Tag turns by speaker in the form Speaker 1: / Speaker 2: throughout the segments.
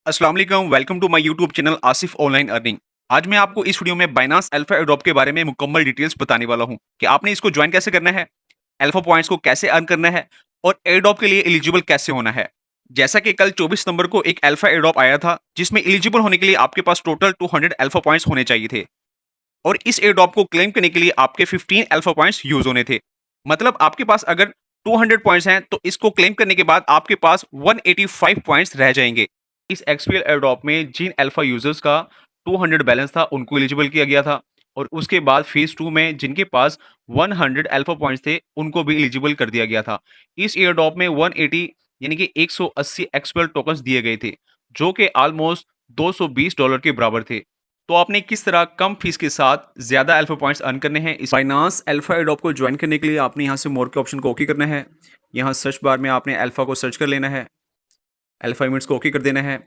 Speaker 1: अस्सलाम वालेकुम, welcome to my YouTube channel Asif online earning. आज मैं आपको इस वीडियो में बाइनांस अल्फा एयरड्रॉप के बारे में मुकम्मल डिटेल्स बताने वाला हूं कि आपने इसको ज्वाइन कैसे करना है, अल्फा पॉइंट्स को कैसे अर्न करना है और एयरड्रॉप के लिए एलिजिबल कैसे होना है। जैसा कि कल 24 नवंबर को एक अल्फा एयरड्रॉप आया था जिसमें एलिजिबल होने के लिए आपके पास टोटल 200 अल्फा पॉइंट्स होने चाहिए थे और इस एयरड्रॉप को क्लेम करने के लिए आपके 15 अल्फा पॉइंट्स यूज होने थे। मतलब आपके पास अगर 200 पॉइंट्स हैं तो इसको क्लेम करने के बाद आपके पास 185 पॉइंट्स रह जाएंगे। इस एक्सपीएल एयरड्रॉप में जिन अल्फा यूजर्स का 200 बैलेंस था उनको एलिजिबल किया गया था और उसके बाद फेज 2 में जिनके पास 100 अल्फा पॉइंट्स थे उनको भी एलिजिबल कर दिया गया था। इस एयरड्रॉप में 180 यानी कि 180 एक्सपीएल टोकन्स दिए गए थे जो कि ऑलमोस्ट $220 के बराबर थे। तो आपने किस तरह कम फीस के साथ ज्यादा अल्फा पॉइंट्स अर्न करने हैं, इस फाइनांस अल्फा एयरड्रॉप को ज्वाइन करने के लिए आपने यहाँ से मोर के ऑप्शन को ओके करना है। यहाँ सर्च बार में आपने अल्फा को सर्च कर लेना है, अल्फा इवेंट्स को ओके कर देना है।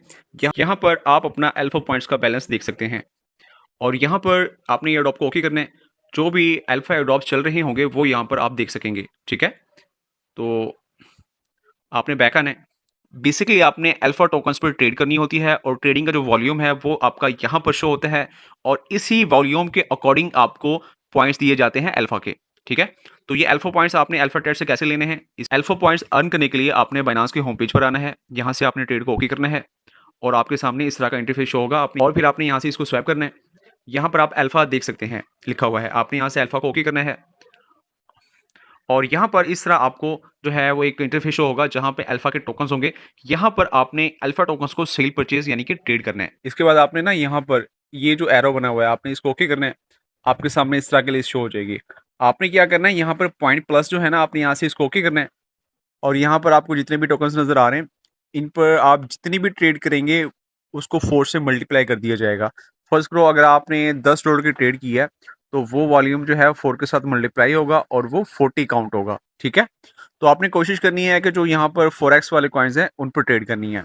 Speaker 1: यहाँ पर आप अपना अल्फा पॉइंट्स का बैलेंस देख सकते हैं और यहाँ पर आपने एयरड्रॉप को ओके करना है। जो भी अल्फा एयरड्रॉप चल रहे होंगे वो यहाँ पर आप देख सकेंगे। ठीक है, तो आपने बैक आना है। बेसिकली आपने अल्फा टोकन्स पर ट्रेड करनी होती है और ट्रेडिंग का जो वॉल्यूम है वो आपका यहाँ पर शो होता है और इसी वॉल्यूम के अकॉर्डिंग आपको पॉइंट्स दिए जाते हैं अल्फा के। ठीक है, तो ये अल्फा पॉइंट्स आपने अल्फा ट्रेड से कैसे लेने हैं, इस अल्फा पॉइंट्स अर्न करने के लिए आपने बाइनांस के होम पेज पर आना है। यहाँ से आपने ट्रेड को ओके करना है और आपके सामने इस तरह का इंटरफेस शो होगा आपने, और फिर आपने यहाँ से इसको स्वैप करना है। यहाँ पर आप अल्फा देख सकते हैं लिखा हुआ है, आपने यहाँ से अल्फा को ओके करना है और यहाँ पर इस तरह आपको जो है वो एक इंटरफेस शो होगा जहाँ पे अल्फा के टोकन्स होंगे। यहाँ पर आपने अल्फा टोकन्स को सेल परचेज यानी कि ट्रेड करना है। इसके बाद आपने ना यहाँ पर ये जो एरो बना हुआ है आपने इसको ओके करना है। आपके सामने इस तरह की लिस्ट शो हो जाएगी। आपने क्या करना है, यहाँ पर पॉइंट प्लस जो है ना आपने यहाँ से इसको ओके करना है और यहाँ पर आपको जितने भी टोकन्स नजर आ रहे हैं इन पर आप जितनी भी ट्रेड करेंगे उसको 4 से मल्टीप्लाई कर दिया जाएगा। फर्स्ट करो अगर आपने $10 की ट्रेड की है तो वो वॉल्यूम जो है 4 के साथ मल्टीप्लाई होगा और वो 40 काउंट होगा। ठीक है, तो आपने कोशिश करनी है कि जो यहाँ पर फोरेक्स वाले कॉइन्स हैं उन पर ट्रेड करनी है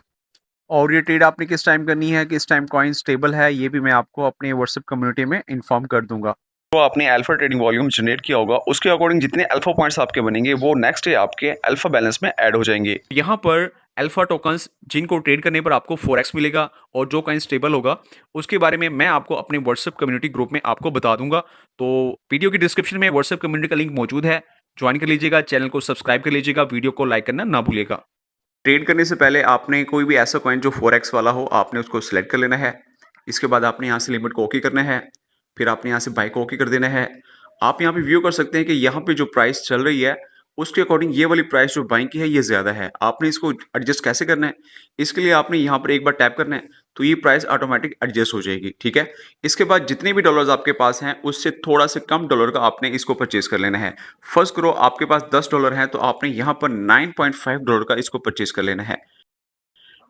Speaker 1: और ये ट्रेड आपने किस टाइम करनी है, किस टाइम कॉइन स्टेबल है, ये भी मैं आपको अपने व्हाट्सएप कम्युनिटी में इन्फॉर्म कर दूंगा। तो आपने अल्फा ट्रेडिंग वॉल्यूम जनरेट किया होगा उसके अकॉर्डिंग जितने अल्फा पॉइंट्स आपके बनेंगे वो नेक्स्ट डे आपके अल्फा बैलेंस में ऐड हो जाएंगे। यहाँ पर अल्फा टोकन्स जिनको ट्रेड करने पर आपको 4x मिलेगा और जो कहीं स्टेबल होगा उसके बारे में मैं आपको अपने व्हाट्सएप कम्युनिटी ग्रुप में आपको बता दूंगा। तो वीडियो की डिस्क्रिप्शन में व्हाट्सएप कम्युनिटी का लिंक मौजूद है, ज्वाइन कर लीजिएगा, चैनल को सब्सक्राइब कर लीजिएगा, वीडियो को लाइक करना ना भूलिएगा। ट्रेड करने से पहले आपने कोई भी ऐसा कॉइन जो 4x वाला हो आपने उसको सिलेक्ट कर लेना है। इसके बाद आपने यहाँ से लिमिट को ओके करना है, फिर आपने यहाँ से बाई को ओके कर देना है। आप यहाँ पे व्यू कर सकते हैं कि यहाँ पे जो प्राइस चल रही है उसके अकॉर्डिंग ये वाली प्राइस जो बाइंग की है ये ज़्यादा है। आपने इसको एडजस्ट कैसे करना है, इसके लिए आपने यहाँ पर एक बार टैप करना है तो ये प्राइस ऑटोमेटिक एडजस्ट हो जाएगी। ठीक है, इसके बाद जितने भी डॉलर्स आपके पास हैं उससे थोड़ा से कम डॉलर का आपने इसको परचेज कर लेना है। फर्स्ट करो आपके पास $10 है तो आपने यहाँ पर $9.5 का इसको परचेज कर लेना है।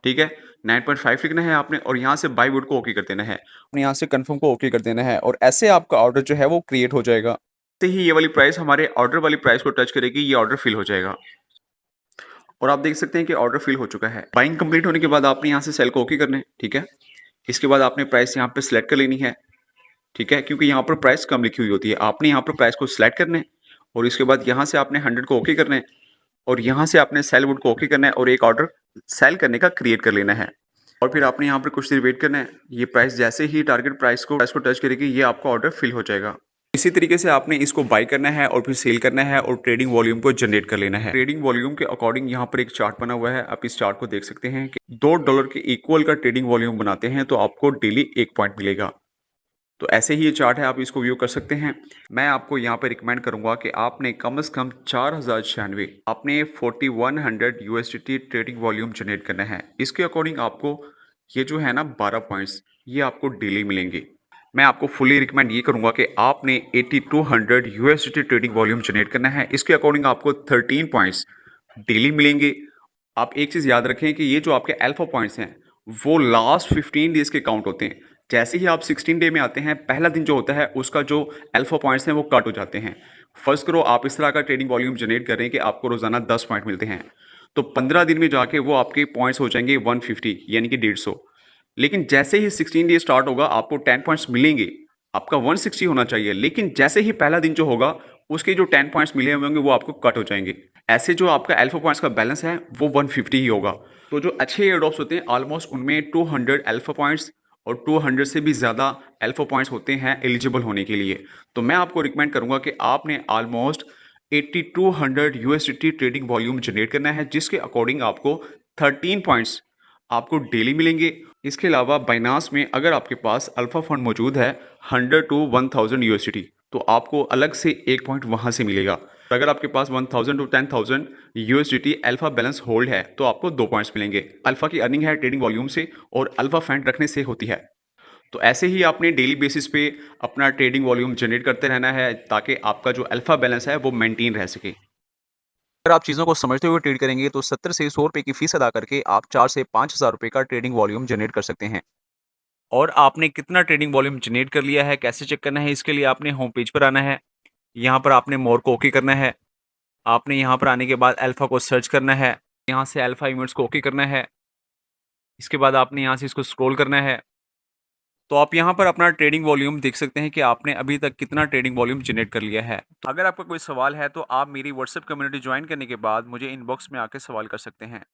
Speaker 1: ठीक है, 9.5 लिखना है आपने और यहाँ से बाई वुड को ओके कर देना है, यहाँ से कंफर्म को ओके कर देना है और ऐसे आपका ऑर्डर जो है वो क्रिएट हो जाएगा। तो ही ये वाली प्राइस हमारे ऑर्डर वाली प्राइस को टच करेगी, ये ऑर्डर फिल हो जाएगा और आप देख सकते हैं कि ऑर्डर फिल हो चुका है। बाइंग कंप्लीट होने के बाद आपने यहाँ से सेल को ओके करना है। ठीक है, इसके बाद आपने प्राइस यहाँ पे सिलेक्ट कर लेनी है। ठीक है, क्योंकि यहाँ पर प्राइस कम लिखी हुई होती है, आपने यहाँ पर प्राइस को सिलेक्ट करना है और इसके बाद यहाँ से आपने 100 को ओके करना है और यहाँ से आपने सेल वुड को ओके करना है और एक ऑर्डर सेल करने का क्रिएट कर लेना है और फिर आपने यहाँ पर कुछ देर वेट करना है। ये प्राइस जैसे ही टारगेट प्राइस को टच करेगी ये आपका ऑर्डर फिल हो जाएगा। इसी तरीके से आपने इसको बाय करना है और फिर सेल करना है और ट्रेडिंग वॉल्यूम को जनरेट कर लेना है। ट्रेडिंग वॉल्यूम के अकॉर्डिंग यहाँ पर एक चार्ट बना हुआ है, आप इस चार्ट को देख सकते हैं कि $2 के इक्वल का ट्रेडिंग वॉल्यूम बनाते हैं तो आपको डेली 1 पॉइंट मिलेगा। तो ऐसे ही ये चार्ट है, आप इसको व्यू कर सकते हैं। मैं आपको यहाँ पे रिकमेंड करूंगा कि आपने कम से कम 4096 आपने 4100 USDT ट्रेडिंग वॉल्यूम जनरेट करना है। इसके अकॉर्डिंग आपको ये जो है ना 12 पॉइंट्स ये आपको डेली मिलेंगे। मैं आपको फुली रिकमेंड ये करूंगा कि आपने 8200 USDT ट्रेडिंग वॉल्यूम जनरेट करना है। इसके अकॉर्डिंग आपको 13 पॉइंट्स डेली मिलेंगे। आप एक चीज़ याद रखें कि ये जो आपके अल्फा पॉइंट्स हैं वो लास्ट 15 डेज के काउंट होते हैं। जैसे ही आप 16 डे में आते हैं पहला दिन जो होता है उसका जो अल्फा पॉइंट्स हैं वो कट हो जाते हैं। फर्स्ट करो आप इस तरह का ट्रेडिंग वॉल्यूम जनरेट करें कि आपको रोजाना 10 पॉइंट मिलते हैं तो 15 दिन में जाके वो आपके पॉइंट्स हो जाएंगे 150 यानी कि 150। लेकिन जैसे ही 16 डे स्टार्ट होगा आपको 10 पॉइंट्स मिलेंगे, आपका 160 होना चाहिए। लेकिन जैसे ही पहला दिन जो होगा उसके जो 10 पॉइंट्स मिले हुए होंगे वो आपको कट हो जाएंगे। ऐसे जो आपका अल्फा पॉइंट्स का बैलेंस है वो 150 ही होगा। तो जो अच्छे एयर ड्रॉप्स होते हैं ऑलमोस्ट उनमें 200 अल्फा पॉइंट्स और 200 से भी ज़्यादा अल्फा पॉइंट्स होते हैं एलिजिबल होने के लिए। तो मैं आपको रिकमेंड करूँगा कि आपने almost 8200 USDT trading volume generate करना है, जिसके अकॉर्डिंग आपको 13 पॉइंट्स आपको डेली मिलेंगे। इसके अलावा बाइनांस में अगर आपके पास अल्फा फंड मौजूद है 100 टू 1000 यूएसडीटी, तो आपको अलग से 1 पॉइंट वहाँ से मिलेगा। अगर आपके पास 1000 to 10000 USDT alpha balance hold है तो आपको 2 पॉइंट्स मिलेंगे। अल्फा की अर्निंग है ट्रेडिंग वॉल्यूम से और अल्फा फंड रखने से होती है। तो ऐसे ही आपने डेली बेसिस पे अपना ट्रेडिंग वॉल्यूम जनरेट करते रहना है ताकि आपका जो अल्फा बैलेंस है वो मेंटेन रह सके।
Speaker 2: अगर आप चीज़ों को समझते हुए ट्रेड करेंगे तो 70 से 100 रुपए की फीस अदा करके आप 4 से 5,000 रुपए का ट्रेडिंग वॉल्यूम जनरेट कर सकते हैं।
Speaker 1: और आपने कितना ट्रेडिंग वॉल्यूम जनरेट कर लिया है, कैसे चेक करना है, इसके लिए आपने होम पेज पर आना है। यहाँ पर आपने मोर को ओके करना है। आपने यहाँ पर आने के बाद अल्फा को सर्च करना है। यहाँ से अल्फा इवेंट्स को ओके करना है। इसके बाद आपने यहाँ से इसको स्क्रॉल करना है। तो आप यहाँ पर अपना ट्रेडिंग वॉल्यूम देख सकते हैं कि आपने अभी तक कितना ट्रेडिंग वॉल्यूम जनरेट कर लिया है। अगर आपका कोई सवाल है तो आप मेरी व्हाट्सएप कम्युनिटी ज्वाइन करने के बाद मुझे इनबॉक्स में आके सवाल कर सकते हैं।